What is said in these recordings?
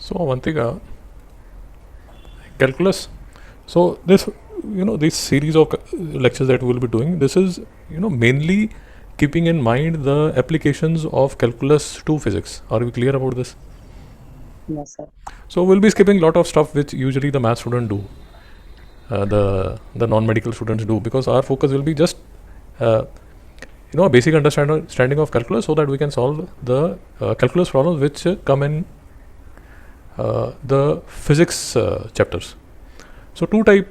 So Avantika, calculus. So this, this series of lectures that we will be doing, this is, mainly keeping in mind the applications of calculus to physics. Are we clear about this? Yes, sir. So we'll be skipping a lot of stuff which usually the math student do, the non-medical students do, because our focus will be just, a basic understanding of calculus, so that we can solve the calculus problems which come in the physics chapters. So two types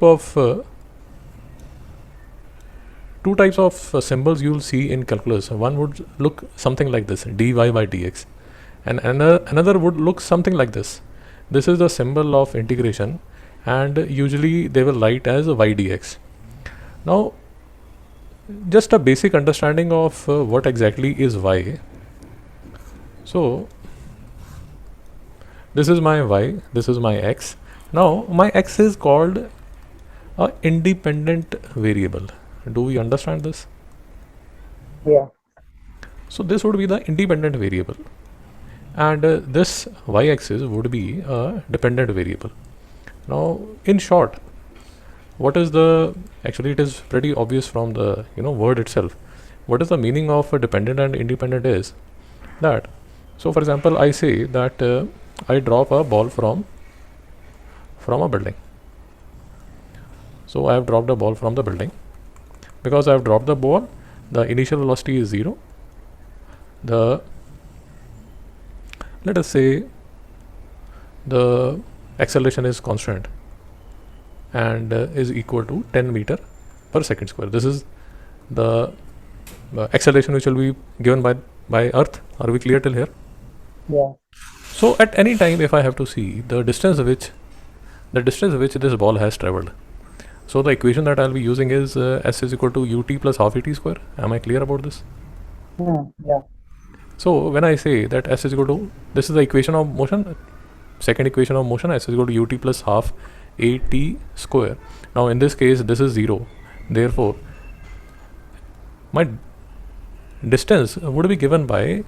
of symbols you will see in calculus. One would look something like this, dy by dx, and another would look something like this. This is the symbol of integration, and usually they will write as y dx. Now, just a basic understanding of what exactly is y. So this is my y, this is my x. Now my x is called a independent variable. Do we understand this? Yeah. So this would be the independent variable, and this y-axis would be a dependent variable. Now, in short, what is the, actually it is pretty obvious from the word itself. What is the meaning of a dependent and independent is that, so for example, I say that I drop a ball from a building. So I have dropped a ball from the building. Because I have dropped the ball, the initial velocity is 0. Let us say the acceleration is constant and is equal to 10 meter per second square. This is the acceleration which will be given by Earth. Are we clear till here? Yeah. So at any time, if I have to see the distance which this ball has traveled, so the equation that I'll be using is s is equal to ut plus half at square. Am I clear about this? Yeah. So when I say that s is equal to, this is the equation of motion, second equation of motion, s is equal to ut plus half at square. Now in this case, this is 0. Therefore, my distance would be given by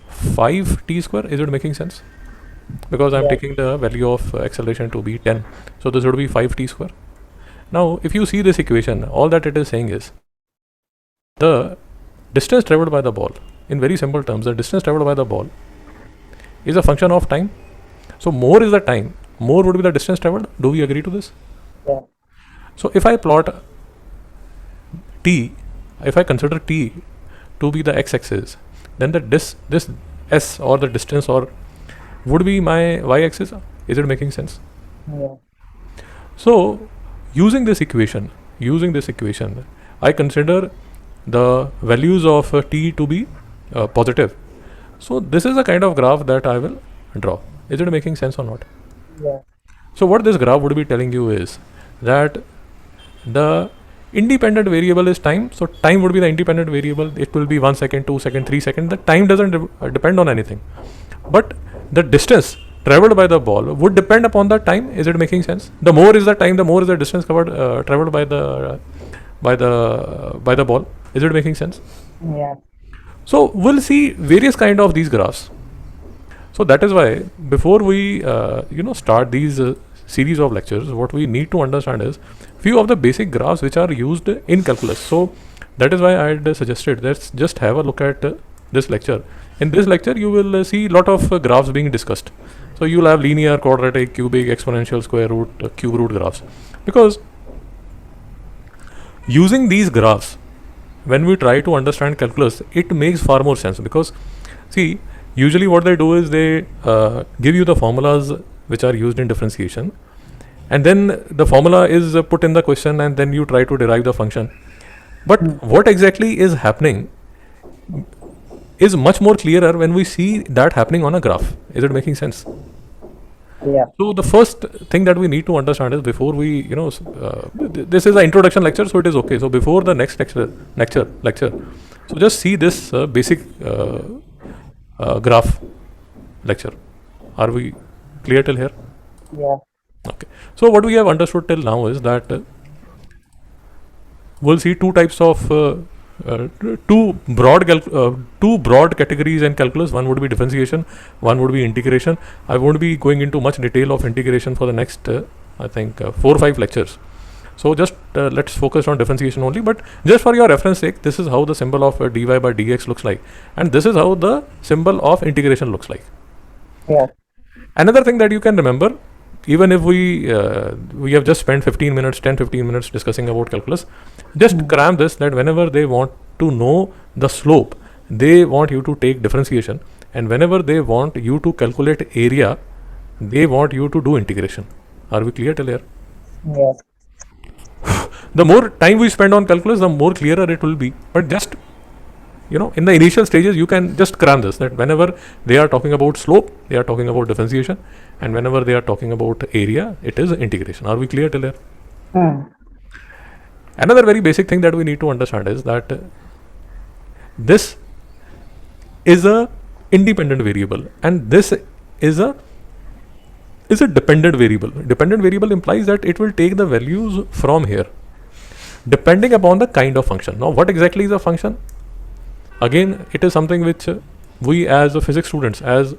5t square. Is it making sense? Because I'm Yeah. taking the value of acceleration to be 10. So this would be 5t square. Now, if you see this equation, all that it is saying is the distance traveled by the ball, in very simple terms, the distance traveled by the ball is a function of time. So more is the time, more would be the distance traveled. Do we agree to this? Yeah. So if I plot t, if I consider t to be the x-axis, then this s, or the distance, or would be my y-axis. Is it making sense? Yeah. So using this equation, I consider the values of t to be positive. So this is the kind of graph that I will draw. Is it making sense or not? Yeah. So what this graph would be telling you is that the independent variable is time. So time would be the independent variable. It will be 1 second, 2 second, 3 second. The time doesn't depend on anything. But the distance traveled by the ball would depend upon the time. Is it making sense? The more is the time, the more is the distance covered traveled by the ball. Is it making sense? Yeah. So we'll see various kind of these graphs. So that is why before we start these series of lectures, what we need to understand is few of the basic graphs which are used in calculus. So that is why I had suggested let's just have a look at this lecture. In this lecture, you will see lot of graphs being discussed. So you will have linear, quadratic, cubic, exponential, square root, cube root graphs. Because using these graphs, when we try to understand calculus, it makes far more sense. Because see, usually what they do is they give you the formulas which are used in differentiation, and then the formula is put in the question, and then you try to derive the function. But what exactly is happening is much more clearer when we see that happening on a graph. Is it making sense? Yeah. So the first thing that we need to understand is before we, this is an introduction lecture, so it is okay. So before the next lecture, so just see this basic graph lecture. Are we clear till here? Yeah. Okay. So what we have understood till now is that we'll see two types of two broad categories in calculus. One would be differentiation, one would be integration. I won't be going into much detail of integration for the next, I think, 4 or 5 lectures. So just let's focus on differentiation only. But just for your reference sake, this is how the symbol of dy by dx looks like, and this is how the symbol of integration looks like. Yeah. Another thing that you can remember, even if we have just spent 10-15 minutes discussing about calculus, just cram this, that whenever they want to know the slope, they want you to take differentiation, and whenever they want you to calculate area, they want you to do integration. Are we clear till here? Yeah. The more time we spend on calculus, the more clearer it will be. But just, in the initial stages, you can just cram this, that whenever they are talking about slope, they are talking about differentiation, and whenever they are talking about area, it is integration. Are we clear till here? Another very basic thing that we need to understand is that this is a independent variable, and this is a dependent variable. Dependent variable implies that it will take the values from here, depending upon the kind of function. Now, what exactly is a function? Again, it is something which we as physics students, as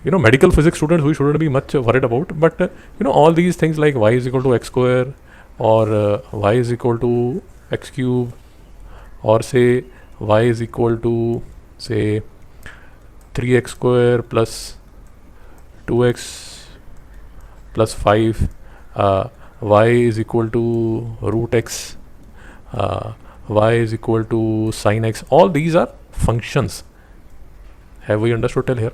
medical physics students, we shouldn't be much worried about. But all these things like y is equal to x square, or y is equal to x cube, or say y is equal to say 3x square plus 2x plus 5, y is equal to root x, y is equal to sin x. All these are functions. Have we understood till here?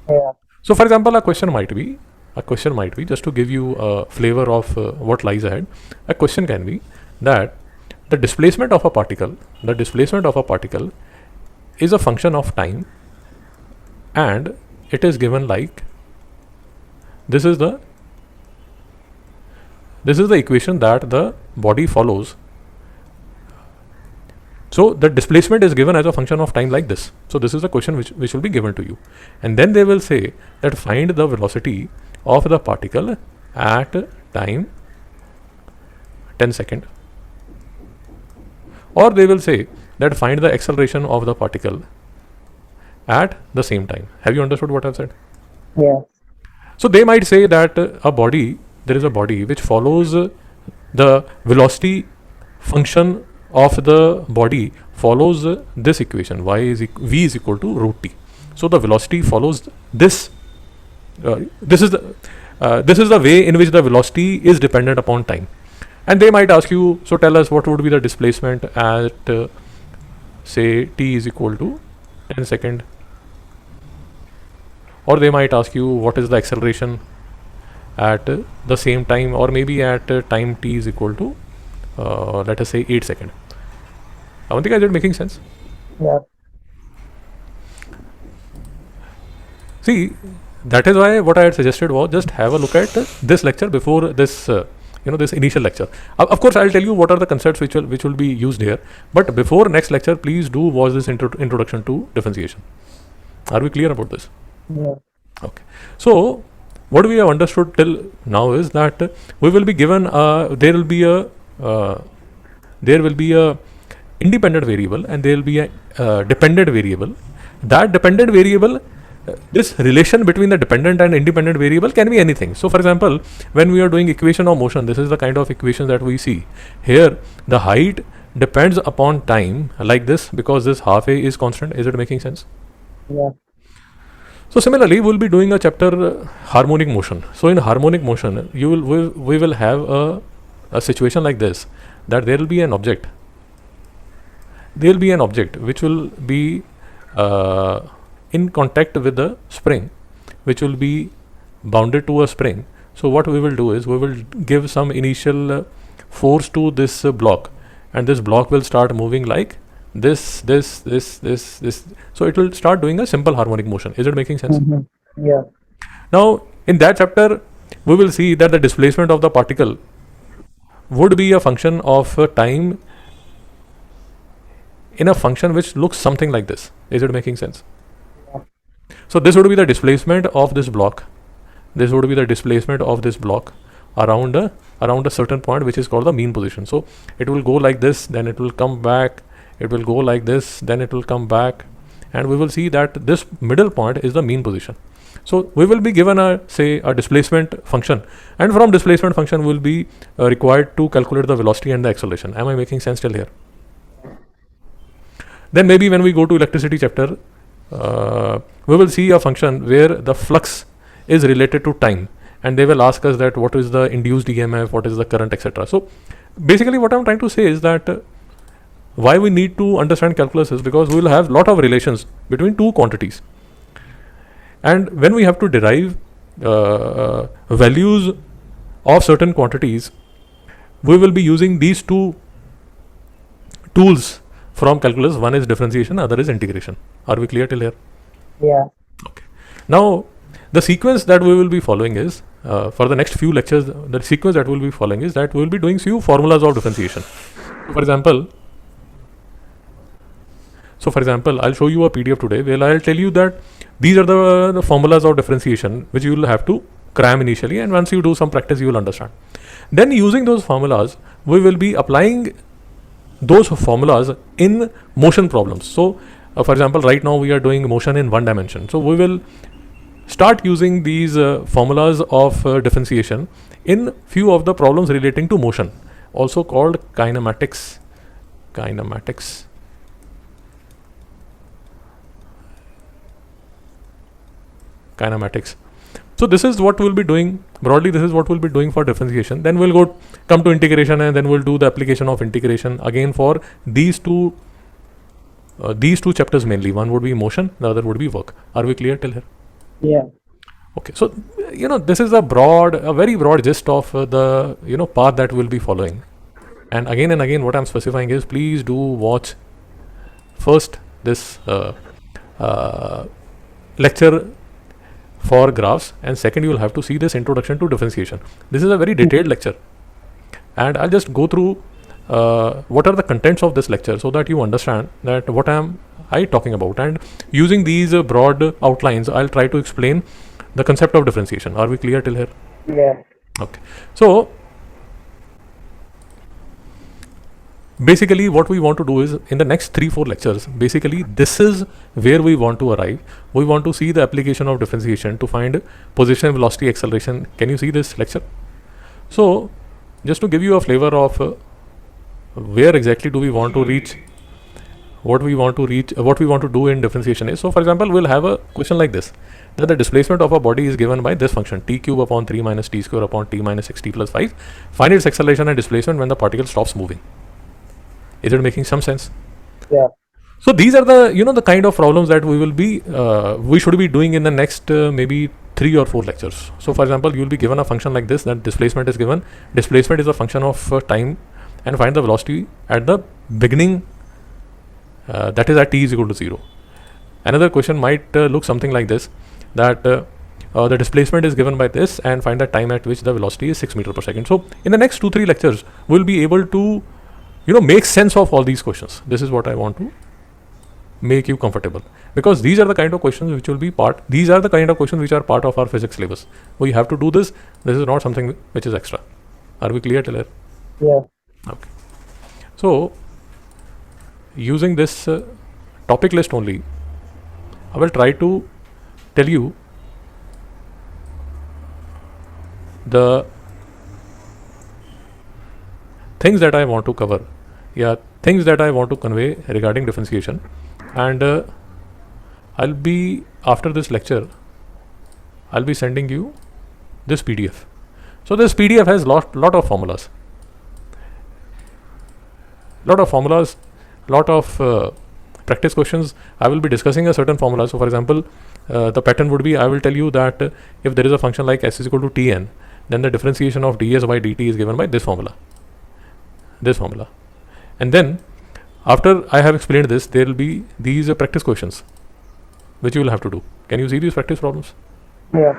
Yeah. So, for example, a question might be, just to give you a flavor of what lies ahead, a question can be that the displacement of a particle is a function of time, and it is given like this is the equation that the body follows. So the displacement is given as a function of time like this. So this is the question which will be given to you, and then they will say that find the velocity of the particle at time 10 second, or they will say that find the acceleration of the particle at the same time. Have you understood what I've said? Yeah. So they might say that there is a body which follows the velocity function of the body follows this equation, v is equal to root t. So the velocity follows this. This is the way in which the velocity is dependent upon time. And they might ask you, so tell us what would be the displacement at say t is equal to 10 second. Or they might ask you what is the acceleration at the same time, or maybe at time t is equal to let us say 8 second. Avantika, is it making sense? Yeah. See, that is why what I had suggested was just have a look at this lecture before this this initial lecture. Of course, I'll tell you what are the concepts which will be used here, but before next lecture, please do watch this introduction to differentiation. Are we clear about this? Yeah. Okay. So what we have understood till now is that we will be given there will be a independent variable, and there will be a dependent variable. That dependent variable, this relation between the dependent and independent variable can be anything. So for example, when we are doing equation of motion, this is the kind of equation that we see here. The height depends upon time like this, because this half a is constant. Is it making sense? Yeah. So similarly, we'll be doing a chapter harmonic motion. So in harmonic motion, we will have a situation like this, that there will be an object. There will be an object which will be in contact with the spring, which will be bounded to a spring. So what we will do is we will give some initial force to this block, and this block will start moving like this. So it will start doing a simple harmonic motion. Is it making sense? Mm-hmm. Yeah. Now in that chapter, we will see that the displacement of the particle would be a function of time in a function which looks something like this. Is it making sense? Yeah. So this would be the displacement of this block. This would be the displacement of this block around a certain point, which is called the mean position. So it will go like this, then it will come back, it will go like this, then it will come back, and we will see that this middle point is the mean position. So we will be given a displacement function, and from displacement function we will be required to calculate the velocity and the acceleration. Am I making sense till here? Then maybe when we go to electricity chapter, we will see a function where the flux is related to time, and they will ask us that what is the induced EMF, what is the current, etc. So basically what I'm trying to say is that why we need to understand calculus is because we will have lot of relations between two quantities, and when we have to derive values of certain quantities, we will be using these two tools from calculus. One is differentiation, other is integration. Are we clear till here? Yeah. Okay. Now the sequence that we will be following is for the next few lectures, the sequence that we will be following is that we will be doing few formulas of differentiation. For example, I'll show you a PDF today where I'll tell you that these are the formulas of differentiation which you will have to cram initially, and once you do some practice you will understand. Then using those formulas, we will be applying those formulas in motion problems. So for example, right now we are doing motion in one dimension. So we will start using these formulas of differentiation in few of the problems relating to motion, also called kinematics. So this is what we'll be doing broadly. This is what we'll be doing for differentiation. Then we'll come to integration, and then we'll do the application of integration again for these two chapters mainly. One would be motion, the other would be work. Are we clear till here? Yeah. Okay, so this is a very broad gist of the path that we'll be following. And again, what I'm specifying is please do watch first this lecture for graphs, and second you will have to see this introduction to differentiation. This is a very detailed lecture, and I'll just go through what are the contents of this lecture so that you understand that what am I talking about, and using these broad outlines I'll try to explain the concept of differentiation. Are we clear till here? Yeah. Okay, so basically what we want to do is in the next 3-4 lectures, basically this is where we want to arrive. We want to see the application of differentiation to find position, velocity, acceleration. Can you see this lecture? So just to give you a flavor of where exactly do we want to reach, what we want to do in differentiation is, so for example we'll have a question like this, that the displacement of a body is given by this function t cube upon 3 minus t square upon t minus 6t plus 5. Find its acceleration and displacement when the particle stops moving. Is it making some sense? Yeah. So these are the the kind of problems that we should be doing in the next maybe 3 or 4 lectures. So for example, you will be given a function like this, that displacement is given. Displacement is a function of time, and find the velocity at the beginning, that is at t is equal to 0. Another question might look something like this, that the displacement is given by this, and find the time at which the velocity is 6 meters per second. So in the next 2-3 lectures, we'll be able to make sense of all these questions. This is what I want to make you comfortable, because these are the kind of questions which will be these are the kind of questions which are part of our physics syllabus. We have to do this. This is not something which is extra. Are we clear till here? Yeah. Okay. So using this topic list only, I will try to tell you the things that I want to cover, things that I want to convey regarding differentiation. And I'll be, after this lecture, I'll be sending you this PDF. So this PDF has lot of formulas, lot of practice questions. I will be discussing a certain formula. So for example, the pattern would be, I will tell you that if there is a function like s is equal to tn, then the differentiation of ds by dt is given by this formula. And then after I have explained this, there will be these practice questions which you will have to do. Can you see these practice problems? Yeah.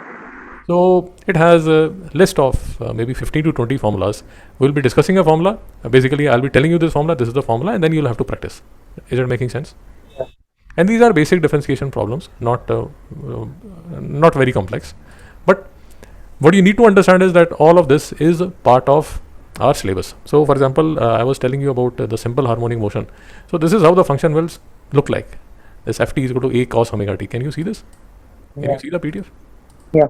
So it has a list of maybe 15 to 20 formulas. We'll be discussing a formula. Basically, I'll be telling you this formula, this is the formula, and then you'll have to practice. Is it making sense? Yeah. And these are basic differentiation problems, not very complex. But what you need to understand is that all of this is part of our syllabus. So for example, I was telling you about the simple harmonic motion. So this is how the function will look like. This ft is equal to a cos omega t. Can you see this? Can you see the PDF? Yeah.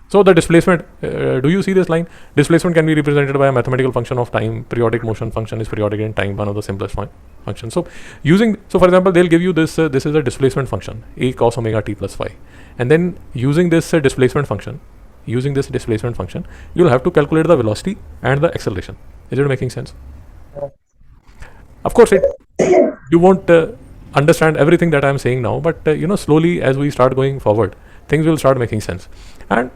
So the displacement, do you see this line? Displacement can be represented by a mathematical function of time. Periodic motion function is periodic in time, one of the simplest functions. So for example, they'll give you this, this is a displacement function, a cos omega t plus phi. And then using this displacement function, you'll have to calculate the velocity and the acceleration. Is it making sense? Yeah. Of course, you won't understand everything that I'm saying now, but slowly as we start going forward, things will start making sense. And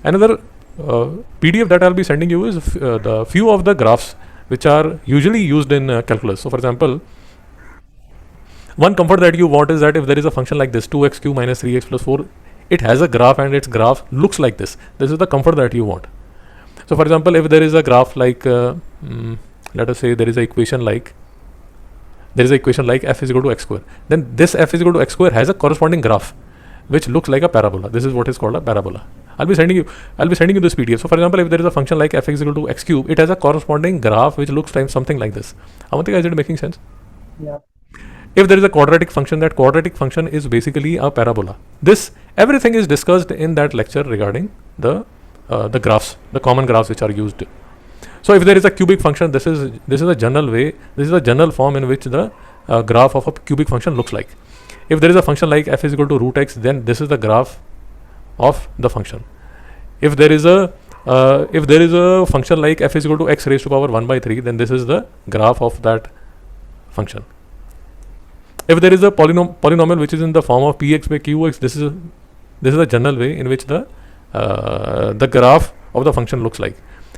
another PDF that I'll be sending you is the few of the graphs which are usually used in calculus. So for example, one comfort that you want is that if there is a function like this, 2x cube minus 3x plus 4, it has a graph and its graph looks like this. This is the comfort that you want. So for example, if there is a graph like, let us say there is an equation like f is equal to x square, then this f is equal to x square has a corresponding graph which looks like a parabola. This is what is called a parabola. I'll be sending you this PDF. So for example, if there is a function like f is equal to x cube, it has a corresponding graph which looks like something like this. Avantika, is it making sense? Yeah. If there is a quadratic function, that quadratic function is basically a parabola. Everything is discussed in that lecture regarding the graphs, the common graphs which are used. So if there is a cubic function, this is a general way, this is a general form in which the graph of a cubic function looks like. If there is a function like f is equal to root x, then this is the graph of the function. If there is a function like f is equal to x raised to power 1 by 3, then this is the graph of that function. If there is a polynomial which is in the form of px by qx, this is a general way in which the graph of the function looks like.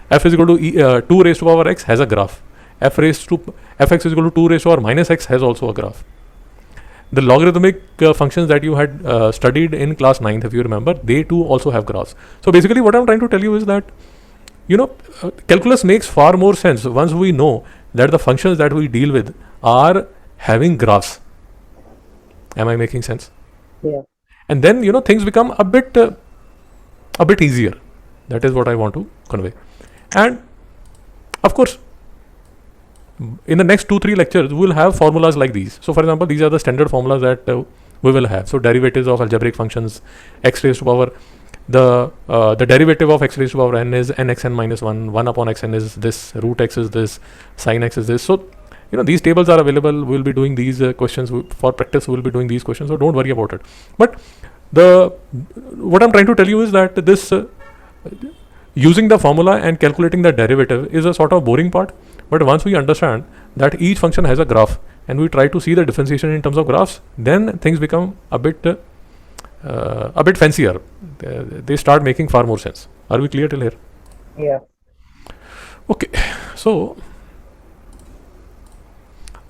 F is equal to 2 raised to power x has a graph. fx is equal to 2 raised to power minus x has also a graph. The logarithmic functions that you had studied in class 9th, if you remember, they too also have graphs. So basically what I'm trying to tell you is that, calculus makes far more sense once we know that the functions that we deal with are having graphs. Am I making sense? Yeah. And then, things become a bit easier. That is what I want to convey. And of course, in the next 2-3 lectures, we will have formulas like these. So for example, these are the standard formulas that we will have. So derivatives of algebraic functions, x raised to power, the derivative of x raised to power n is nxn minus 1, 1 upon xn is this, root x is this, sin x is this. So, these tables are available. We will be doing these questions for practice. We will be doing these questions. So don't worry about it. But what I'm trying to tell you is that this using the formula and calculating the derivative is a sort of boring part. But once we understand that each function has a graph and we try to see the differentiation in terms of graphs, then things become a bit fancier. They start making far more sense. Are we clear till here? Yeah. Okay. So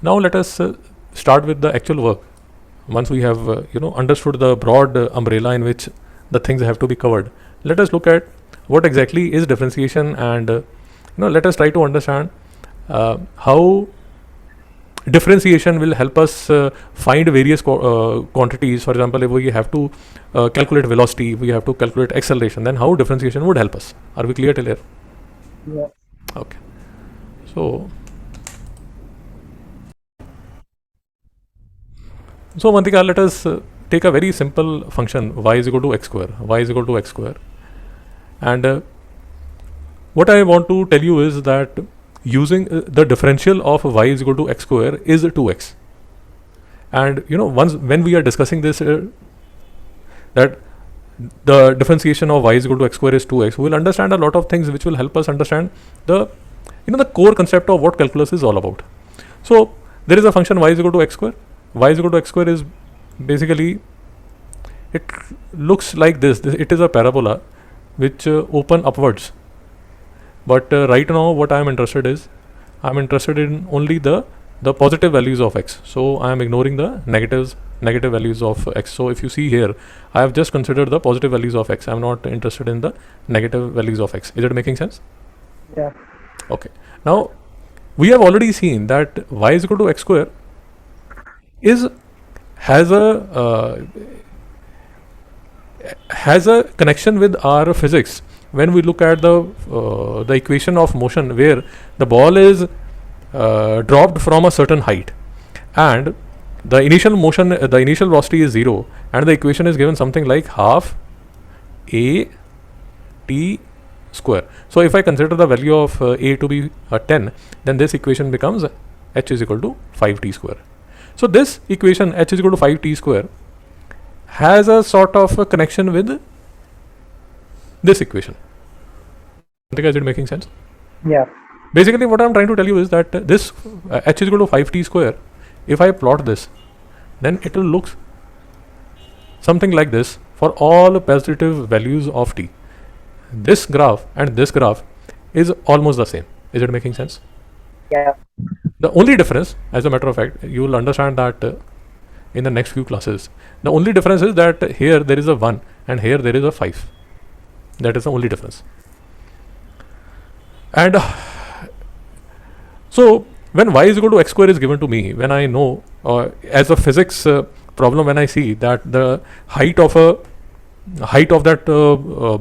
now let us start with the actual work. Once we have understood the broad umbrella in which the things have to be covered, let us look at what exactly is differentiation, and let us try to understand how differentiation will help us find various quantities. For example, if we have to calculate velocity, if we have to calculate acceleration, then how differentiation would help us. Are we clear till here? Yeah. Okay. So Mantika, let us take a very simple function y is equal to x square. And what I want to tell you is that using the differential of y is equal to x square is 2x. And when we are discussing this, that the differentiation of y is equal to x square is 2x, we will understand a lot of things which will help us understand the core concept of what calculus is all about. So there is a function y is equal to x square. Y is equal to x square is basically, it looks like this. It is a parabola which open upwards. But right now what I am interested in only the positive values of x. So I am ignoring the negative values of x. So if you see here, I have just considered the positive values of x. I am not interested in the negative values of x. Is it making sense? Yeah. Okay. Now we have already seen that y is equal to x square has a connection with our physics, when we look at the equation of motion where the ball is dropped from a certain height and the initial motion, the initial velocity is 0, and the equation is given something like half a t square. So if I consider the value of a to be 10, then this equation becomes h is equal to 5t square. So this equation h is equal to 5t square has a sort of a connection with this equation. Is it making sense? Yeah. Basically what I'm trying to tell you is that this h is equal to 5t square, if I plot this, then it will look something like this for all positive values of t. This graph and this graph is almost the same. Is it making sense? Yeah. The only difference, as a matter of fact, you will understand that in the next few classes. The only difference is that here there is a 1 and here there is a 5. That is the only difference. And so when y is equal to x square is given to me, when I know as a physics problem, when I see that the height of that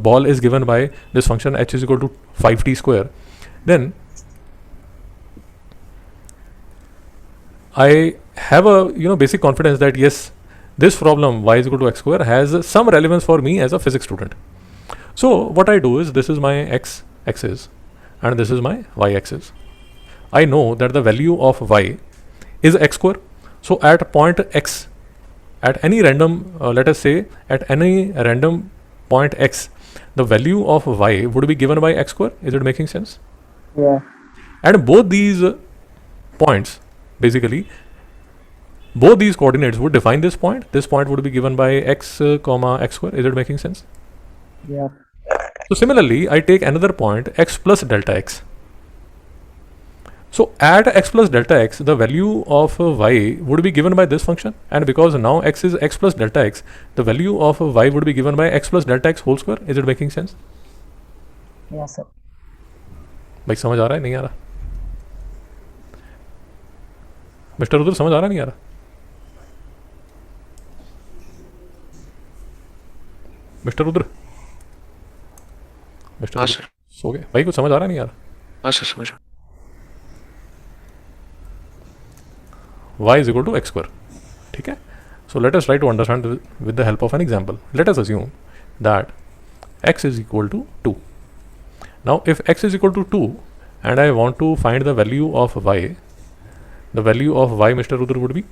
ball is given by this function h is equal to 5t square, then I have a basic confidence that yes, this problem y is equal to x square has some relevance for me as a physics student. So what I do is, this is my x axis and this is my y axis. I know that the value of y is x square. So at point x, at any random, let us say at any random point x, the value of y would be given by x square. Is it making sense? Yeah. And both these points, basically, both these coordinates would define this point. This point would be given by x comma x square. Is it making sense? Yeah. So similarly, I take another point x plus delta x. So at x plus delta x, the value of y would be given by this function, and because now x is x plus delta x, the value of y would be given by x plus delta x whole square. Is it making sense? Yeah, sir. भाई समझ आ रहा है नहीं आ रहा? Mister Rudra समझ आ रहा नहीं आ रहा? मिस्टर रुद्र, मिस्टर हाँ रुद्र सर। सो गए भाई? कुछ समझ आ रहा नहीं आ रहा? हाँ सर, समझ। y is equal to x square. ठीक है? So let us try to understand with the help of an example. Let us assume that x is equal to 2. Now if x is equal to 2 and I want to find the value of y, the value of y, Mr. Rudra, would be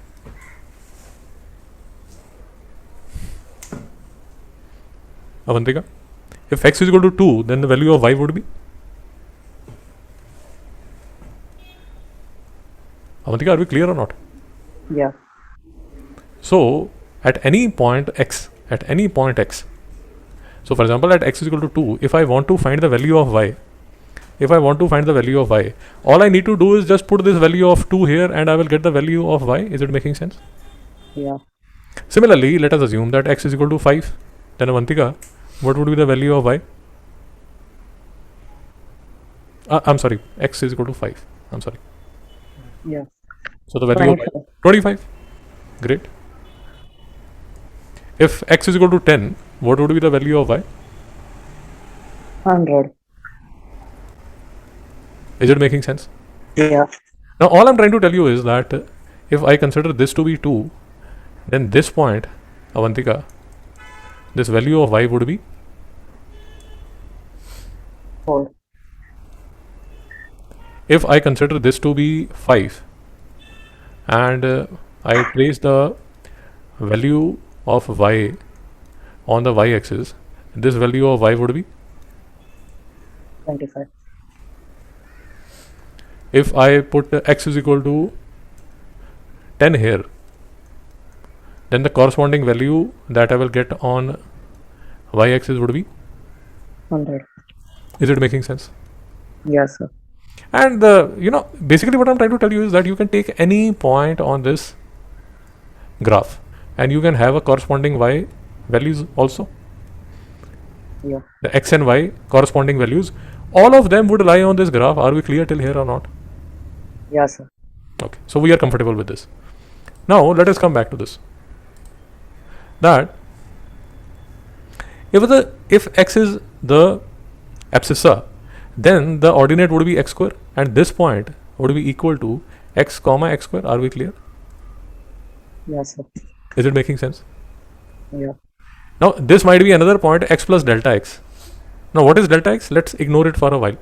Avantika. If x is equal to 2, then the value of y would be Avantika. Are we clear or not? Yeah. So at any point x, so for example at x is equal to 2, if I want to find the value of y, all I need to do is just put this value of 2 here and I will get the value of y. Is it making sense? Yeah. Similarly, let us assume that x is equal to 5. Then Avantika, what would be the value of y? I'm sorry, x is equal to 5. I'm sorry. Yeah. So the value of y, 25. Great. If x is equal to 10, what would be the value of y? 100. Is it making sense? Yeah. Now all I'm trying to tell you is that if I consider this to be 2, then this point, Avantika, this value of y would be 4. If I consider this to be 5 and I place the value of y on the y-axis, this value of y would be, 25. if I put x is equal to 10 here, then the corresponding value that I will get on y-axis would be 100. Is it making sense? Yes, sir. And basically what I'm trying to tell you is that you can take any point on this graph and you can have a corresponding y values also. Yeah. The x and y corresponding values, all of them would lie on this graph. Are we clear till here or not? Yes, sir. Okay, so we are comfortable with this. Now let us come back to this. That if x is the abscissa, then the ordinate would be x square, and this point would be equal to x comma x square. Are we clear? Yes, sir. Is it making sense? Yeah. Now this might be another point, x plus delta x. Now what is delta x? Let's ignore it for a while.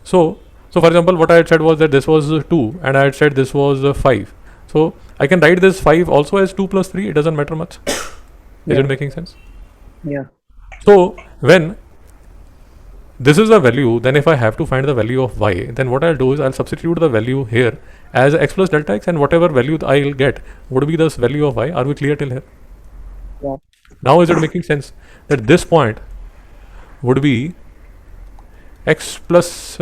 So for example, what I had said was that this was 2 and I had said this was 5. So I can write this 5 also as 2 plus 3. It doesn't matter much. Is Yeah. it making sense? Yeah. So when this is the value, then if I have to find the value of y, then what I'll do is I'll substitute the value here as x plus delta x, and whatever value I'll get would be this value of y. Are we clear till here? Yeah. Now is it making sense that this point would be x plus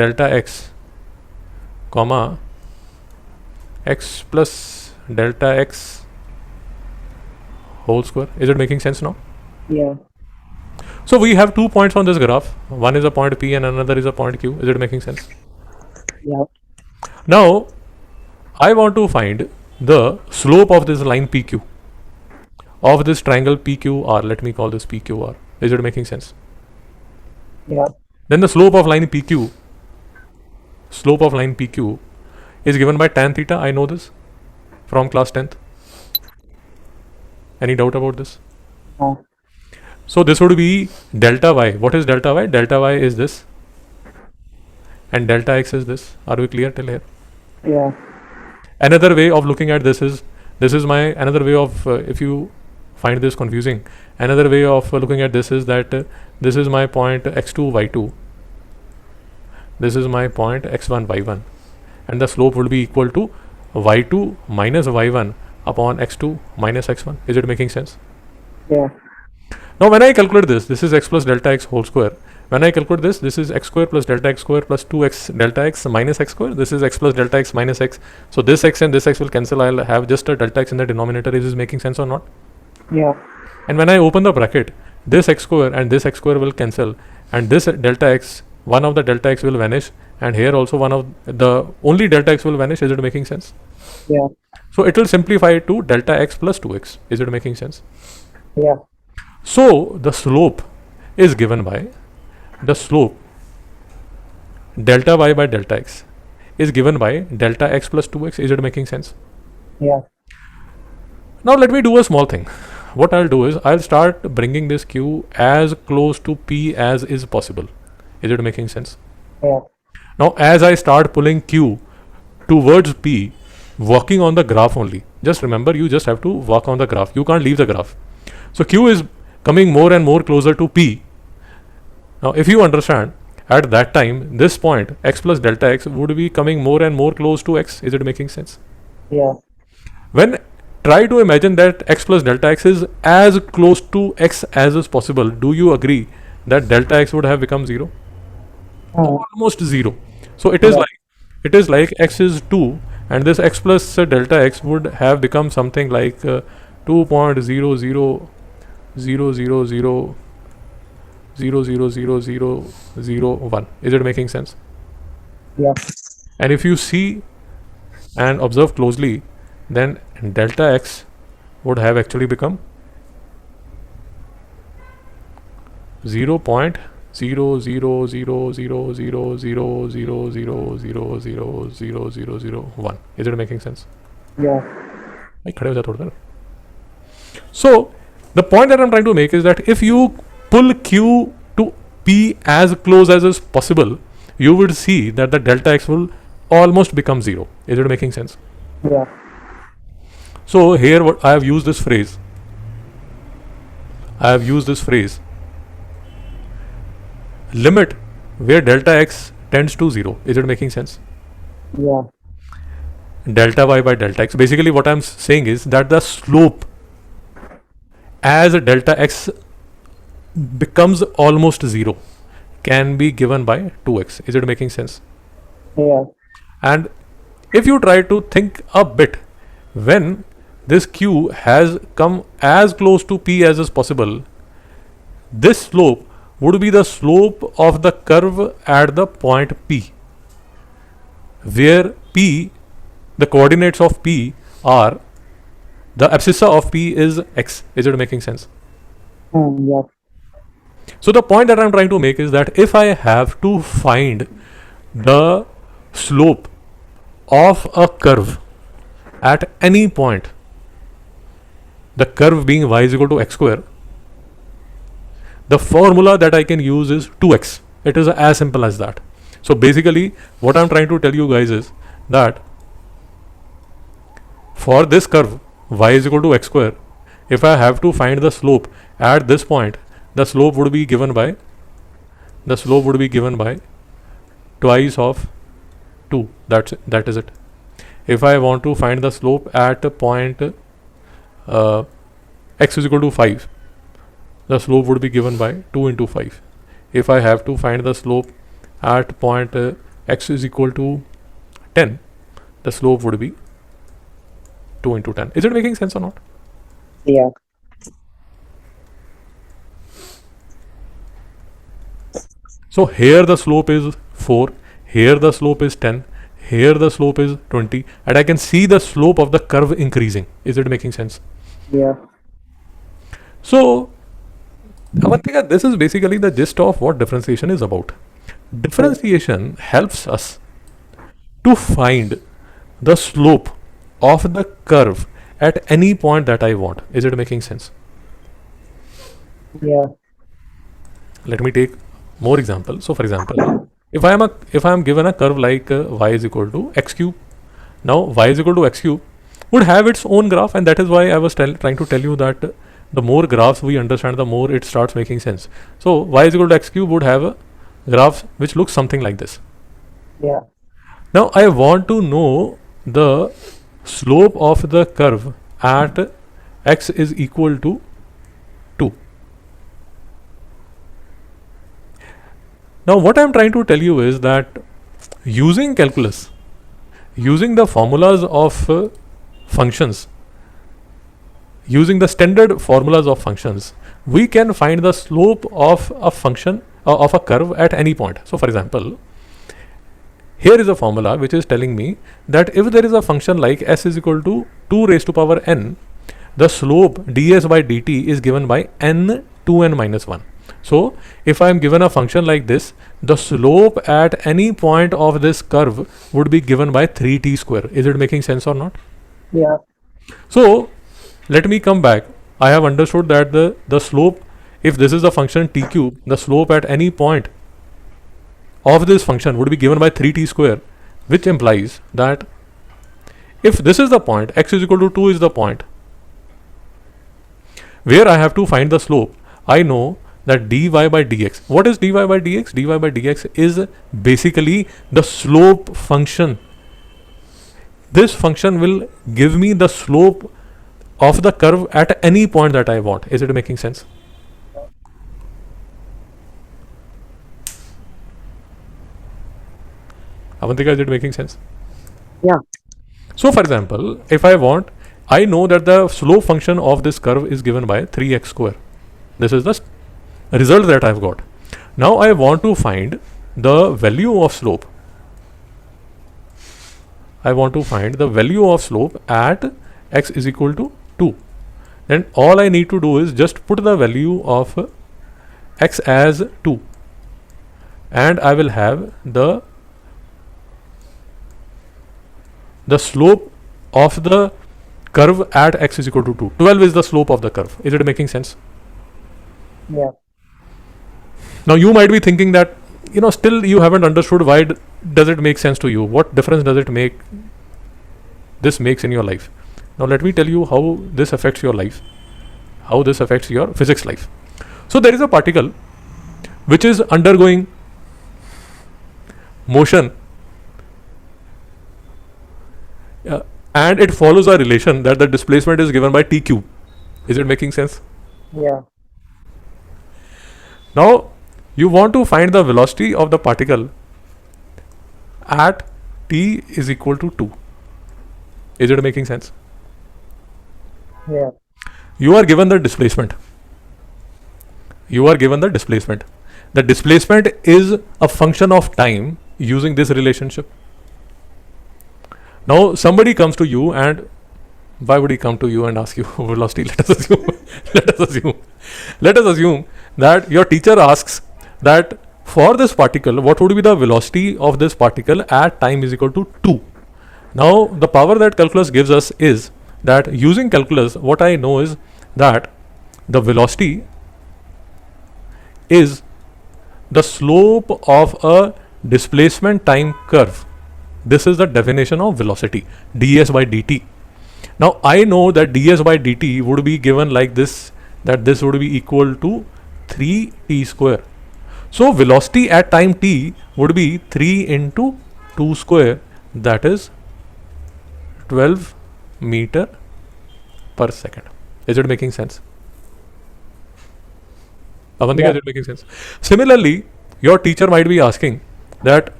delta x comma x plus delta x whole square? Is it making sense now? Yeah. So we have 2 points on this graph. One is a point P and another is a point Q. Is it making sense? Yeah. Now I want to find the slope of this line PQ, of this triangle PQR. Let me call this PQR. Is it making sense? Yeah. Then the slope of line PQ is given by tan theta. I know this from class 10th. Any doubt about this? No. So this would be delta y. What is delta y? Delta y is this, and delta x is this. Are we clear till here? Yeah. Another way of looking at this is my another way of if you find this confusing, another way of looking at this is that this is my point x2 y2, this is my point x1 y1, and the slope will be equal to y2 minus y1 upon x2 minus x1. Is it making sense? Yeah. Now when I calculate this is x plus delta x whole square. When I calculate this is x square plus delta x square plus 2x delta x minus x square. This is x plus delta x minus x. So this x and this x will cancel. I'll have just a delta x in the denominator. Is this making sense or not? Yeah. And when I open the bracket, this x square and this x square will cancel, and this delta x, one of the delta x will vanish, and here also one of the only delta x will vanish. Is it making sense? Yeah. So it will simplify to delta x plus 2x. Is it making sense? Yeah. So the slope is given by the slope delta y by delta x is given by delta x plus 2x. Is it making sense? Yeah. Now let me do a small thing. What I'll do is I'll start bringing this q as close to p as is possible. Is it making sense? Yeah. Now as I start pulling q towards p, walking on the graph only, just remember you just have to walk on the graph, you can't leave the graph. So q is coming more and more closer to p. Now if you understand, at that time this point x plus delta x would be coming more and more close to x. Is it making sense? Yeah. When try to imagine that x plus delta x is as close to x as is possible, do you agree that delta x would have become 0? Almost 0. So it is like x is 2 and this x plus delta x would have become something like 2.00000000001. Is it making sense? Yeah. And if you see and observe closely, then delta x would have actually become 0.0000000000001. Is it making sense? Yeah. So the point that I'm trying to make is that if you pull q to p as close as is possible, you would see that the delta x will almost become 0. Is it making sense? Yeah. So here what I have used this phrase. Limit where delta x tends to 0. Is it making sense? Yeah. Delta y by delta x. Basically what I'm saying is that the slope as delta x becomes almost 0 can be given by 2x. Is it making sense? Yeah. And if you try to think a bit, when this q has come as close to p as is possible, this slope would be the slope of the curve at the point p, where p, the coordinates of p are, the abscissa of p is x. Is it making sense? Yeah. So the point that I'm trying to make is that if I have to find the slope of a curve at any point, the curve being y is equal to x square, the formula that I can use is 2x. It is as simple as that. So basically what I'm trying to tell you guys is that for this curve y is equal to x square, if I have to find the slope at this point, the slope would be given by twice of 2. That is it. If I want to find the slope at a point x is equal to 5, the slope would be given by 2 into 5. If I have to find the slope at point x is equal to 10, the slope would be 2 into 10. Is it making sense or not? Yeah. So here the slope is 4, here the slope is 10, here the slope is 20, and I can see the slope of the curve increasing. Is it making sense? Yeah. So Avantika, this is basically the gist of what differentiation is about. Differentiation helps us to find the slope of the curve at any point that I want. Is it making sense? Yeah. Let me take more example. So for example, if I am given a curve like y is equal to x cube, now y is equal to x cube would have its own graph, and that is why I was trying to tell you that the more graphs we understand, the more it starts making sense. So y is equal to x cube would have a graph which looks something like this. Yeah. Now I want to know the slope of the curve at x is equal to 2. Now what I am trying to tell you is that using calculus, using the formulas of functions, using the standard formulas of functions, we can find the slope of a function of a curve at any point. So for example, here is a formula which is telling me that if there is a function like s is equal to 2 raised to power n, the slope ds by dt is given by n 2n minus 1. So if I am given a function like this, the slope at any point of this curve would be given by 3t square. Is it making sense or not? Yeah. So let me come back. I have understood that the slope, if this is the function t cube, the slope at any point of this function would be given by 3t square, which implies that if this is the point, x is equal to 2 is the point where I have to find the slope, I know that dy by dx. What is dy by dx? dy by dx is basically the slope function. This function will give me the slope of the curve at any point that I want. Is it making sense? Avantika, is it making sense? Yeah. So for example, if I want, I know that the slope function of this curve is given by 3x square. This is the result that I've got. Now I want to find the value of slope. I want to find the value of slope at x is equal to 2. Then all I need to do is just put the value of x as 2, and I will have the slope of the curve at x is equal to 2. 12 is the slope of the curve. Is it making sense? Yeah. Now you might be thinking that, still you haven't understood why does it make sense to you? What difference does it make? This makes in your life. Now let me tell you how this affects your life, how this affects your physics life. So there is a particle which is undergoing motion, and it follows a relation that the displacement is given by t cube. Is it making sense? Yeah. Now you want to find the velocity of the particle at t is equal to 2. Is it making sense? Yeah. You are given the displacement. The displacement is a function of time using this relationship. Now somebody comes to you, and why would he come to you and ask you velocity? Let us assume that your teacher asks that for this particle, what would be the velocity of this particle at time is equal to 2. Now, the power that calculus gives us is that using calculus, what I know is that the velocity is the slope of a displacement time curve. This is the definition of velocity, ds by dt. Now, I know that ds by dt would be given like this, that this would be equal to 3t square. So, velocity at time t would be 3 into 2 square, that is 12 meter per second. Is it making sense? Avantika, Yeah. is it making sense? Similarly, your teacher might be asking that,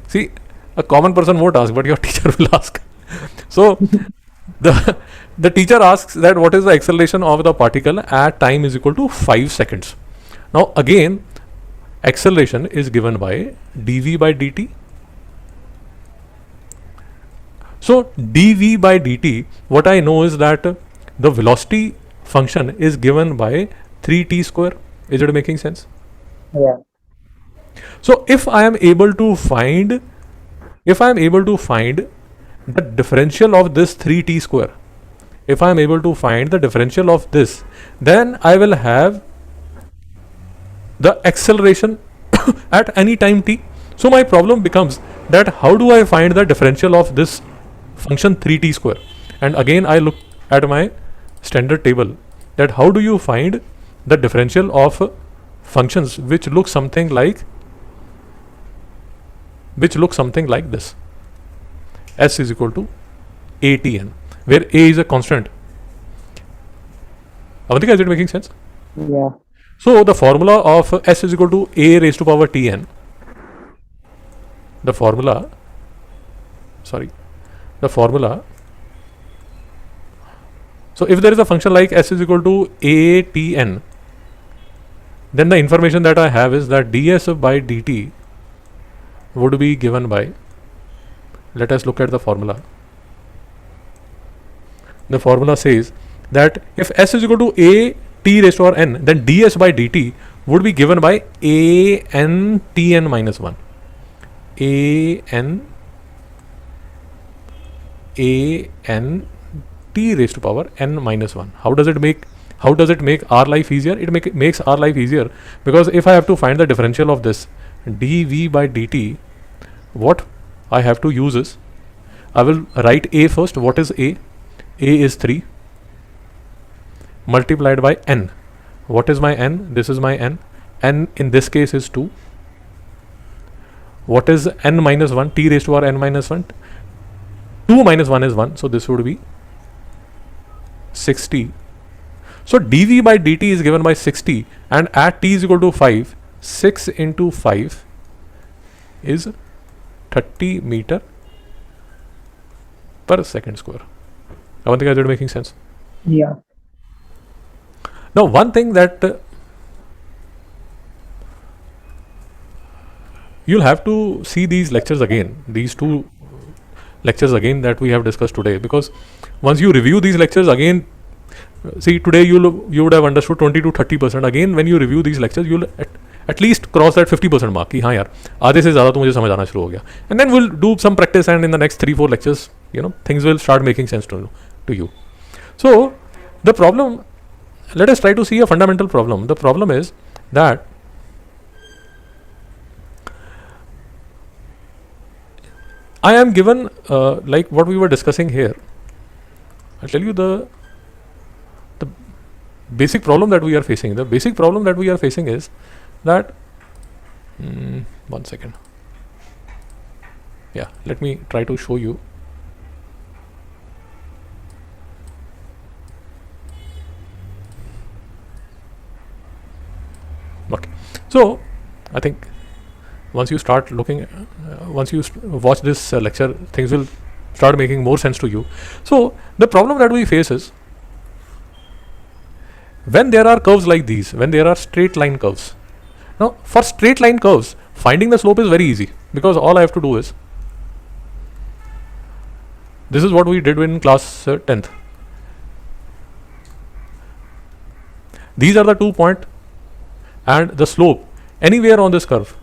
see, a common person won't ask, but your teacher will ask. So, the teacher asks that what is the acceleration of the particle at time is equal to 5 seconds. Now, again, acceleration is given by dv by dt. So, dv by dt, what I know is that the velocity function is given by 3t square. Is it making sense? Yeah. So, if I am able to find the differential of this 3t square, if I am able to find the differential of this, then I will have the acceleration at any time t. So, my problem becomes that how do I find the differential of this function 3t square? And again, I look at my standard table, that how do you find the differential of functions which look something like this. S is equal to ATN, where A is a constant. Avantika, is it making sense? Yeah. So, the formula of S is equal to A raised to power Tn. The formula. So, if there is a function like S is equal to ATN, then the information that I have is that ds by dt would be given by, let us look at the formula. The formula says that if S is equal to a t raised to power n, then ds by dt would be given by a n tn minus 1. A n t raised to power n minus 1. How does it make our life easier? It makes our life easier because if I have to find the differential of this dv by dt, what I have to use is, I will write a first. What is a? A is 3 multiplied by n. What is my n? This is my n. N in this case is 2. What is n minus 1? T raised to power n minus 1. 2 minus 1 is 1. So this would be 60. So dv by dt is given by 60, and at t is equal to 5, 6 into 5 is 30 meter per second square. Avantika, is it making sense? Yeah. Now, one thing that you'll have to see these lectures again, these two lectures again that we have discussed today, because once you review these lectures again, see, today you would have understood 20 to 30%. Again, when you review these lectures, you'll at least cross that 50% mark कि हाँ यार आधे से ज़्यादा तो मुझे समझ आना शुरू हो गया. And then we'll do some practice, and in the next 3-4 lectures, things will start making sense to you. So the problem, let us try to see a fundamental problem. The problem is that I am given like what we were discussing here. I'll tell you the basic problem that we are facing. The basic problem that we are facing is that 1 second. Yeah, let me try to show you. Okay, so I think once you start looking, once you watch this lecture, things will start making more sense to you. So the problem that we face is, when there are curves like these, when there are straight line curves. Now, for straight line curves, finding the slope is very easy, because all I have to do is, this is what we did in class 10th. these are the 2 point, and the slope anywhere on this curve,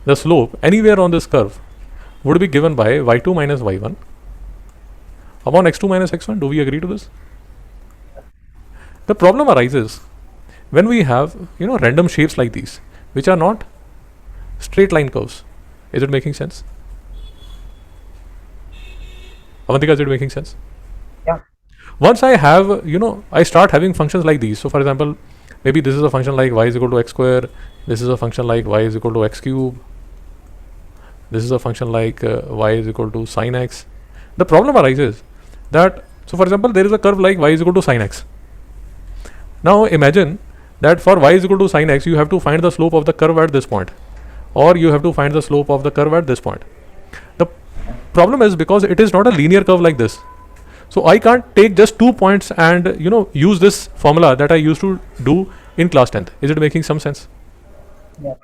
the slope anywhere on this curve would be given by y2 minus y1 upon x2 minus x1. Do we agree to this? The problem arises when we have, you know, random shapes like these, which are not straight line curves. Is it making sense? Avantika, is it making sense? Yeah. Once I have, you know, I start having functions like these. So for example, maybe this is a function like y is equal to x square. This is a function like y is equal to x cube. This is a function like y is equal to sine x. The problem arises that, so for example, there is a curve like y is equal to sine x. Now imagine that for y is equal to sine x, you have to find the slope of the curve at this point, or you have to find the slope of the curve at this point. The problem is because it is not a linear curve like this. So I can't take just 2 points and, you know, use this formula that I used to do in class 10th. Is it making some sense? Yeah.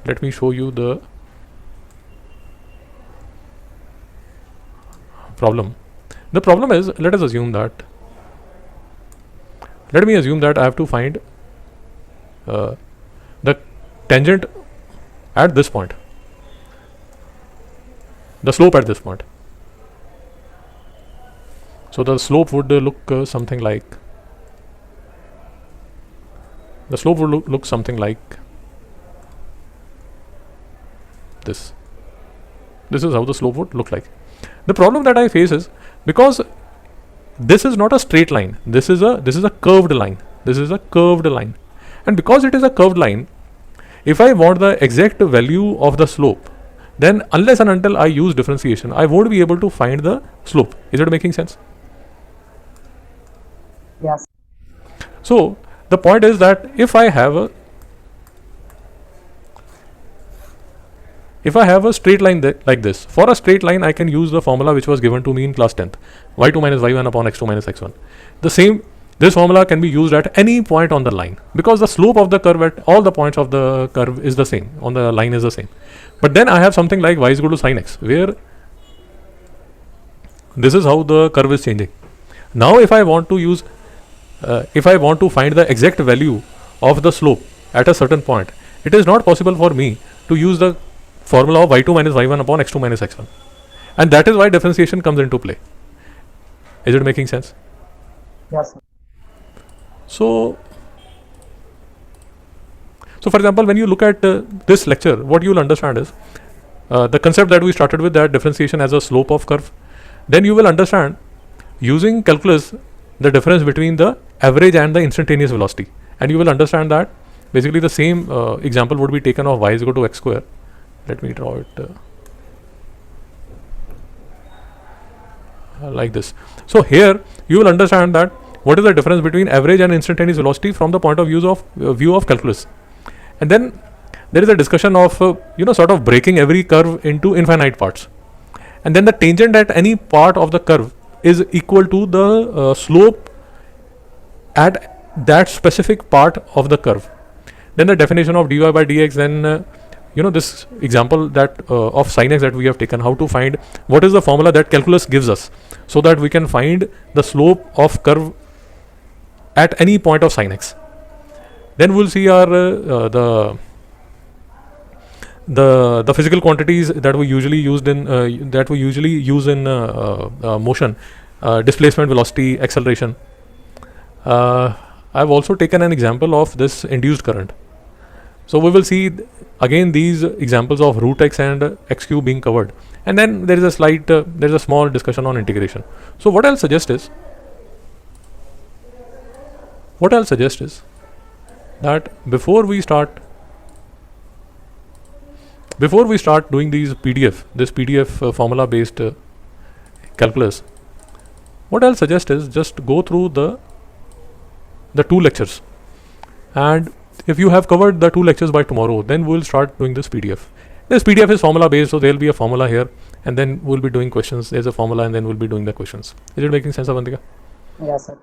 Let me show you the problem. The problem is, let me assume that I have to find the tangent at this point, the slope at this point. So the slope would look something like, look something like this. This is how the slope would look like. The problem that I face is because this is not a straight line. This is a curved line. This is a curved line, and because it is a curved line, if I want the exact value of the slope, then unless and until I use differentiation, I won't be able to find the slope. Is it making sense? Yes. So the point is that if I have a straight line like this, for a straight line I can use the formula which was given to me in class 10th, y2 minus y1 upon x2 minus x1. This formula can be used at any point on the line, because the slope of the curve at all the points of the curve is the same, on the line is the same. But then I have something like y is equal to sine x, where this is how the curve is changing. Now if I want to use if I want to find the exact value of the slope at a certain point, it is not possible for me to use the formula of y2 minus y1 upon x2 minus x1, and that is why differentiation comes into play. Is it making sense? Yes. So for example, when you look at this lecture, what you will understand is the concept that we started with, that differentiation as a slope of curve. Then you will understand, using calculus, the difference between the average and the instantaneous velocity, and you will understand that basically the same example would be taken of y is equal to x square. Let me draw it like this. So here you will understand that what is the difference between average and instantaneous velocity from the point of view of calculus. And then there is a discussion of sort of breaking every curve into infinite parts, and then the tangent at any part of the curve is equal to the slope at that specific part of the curve. Then the definition of dy by dx, then this example that of sin x that we have taken, how to find what is the formula that calculus gives us, so that we can find the slope of curve at any point of sin x. Then we'll see our the physical quantities that we usually use in motion, displacement, velocity, acceleration. I've also taken an example of this induced current. So we will see again these examples of root x and x cube being covered, and then there is a small discussion on integration. So what I'll suggest is that before we start doing this PDF formula based calculus, what I'll suggest is just go through the 2 lectures, and if you have covered the 2 lectures by tomorrow, then we'll start doing this PDF. This PDF is formula based, so there'll be a formula here, and then we'll be doing questions. There's a formula, and then we'll be doing the questions. Is it making sense, Avantika? Yes, sir.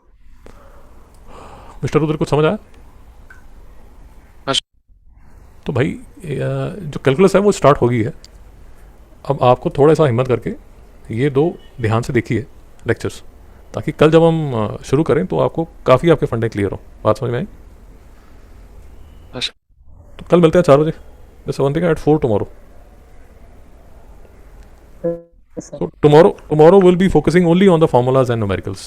Mister Rudra, कुछ समझ आया? तो भाई जो calculus है वो start हो गई है. अब आपको थोड़ा सा हिम्मत करके ये 2 ध्यान से देखिए लेक्चर्स. ताकि कल जब हम शुरू करें तो आपको काफ़ी आपके फंडे क्लियर हो. बात समझ में आई? अच्छा, तो कल मिलते हैं 4 बजे. जैसे one thing at 4 tomorrow. Yes, sir. So tomorrow we'll be focusing only on the formulas and numericals.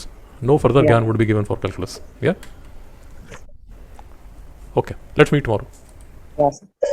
No further Yeah. gyan would be given for calculus. Yeah. Okay. Let's meet tomorrow. Yeah, sir.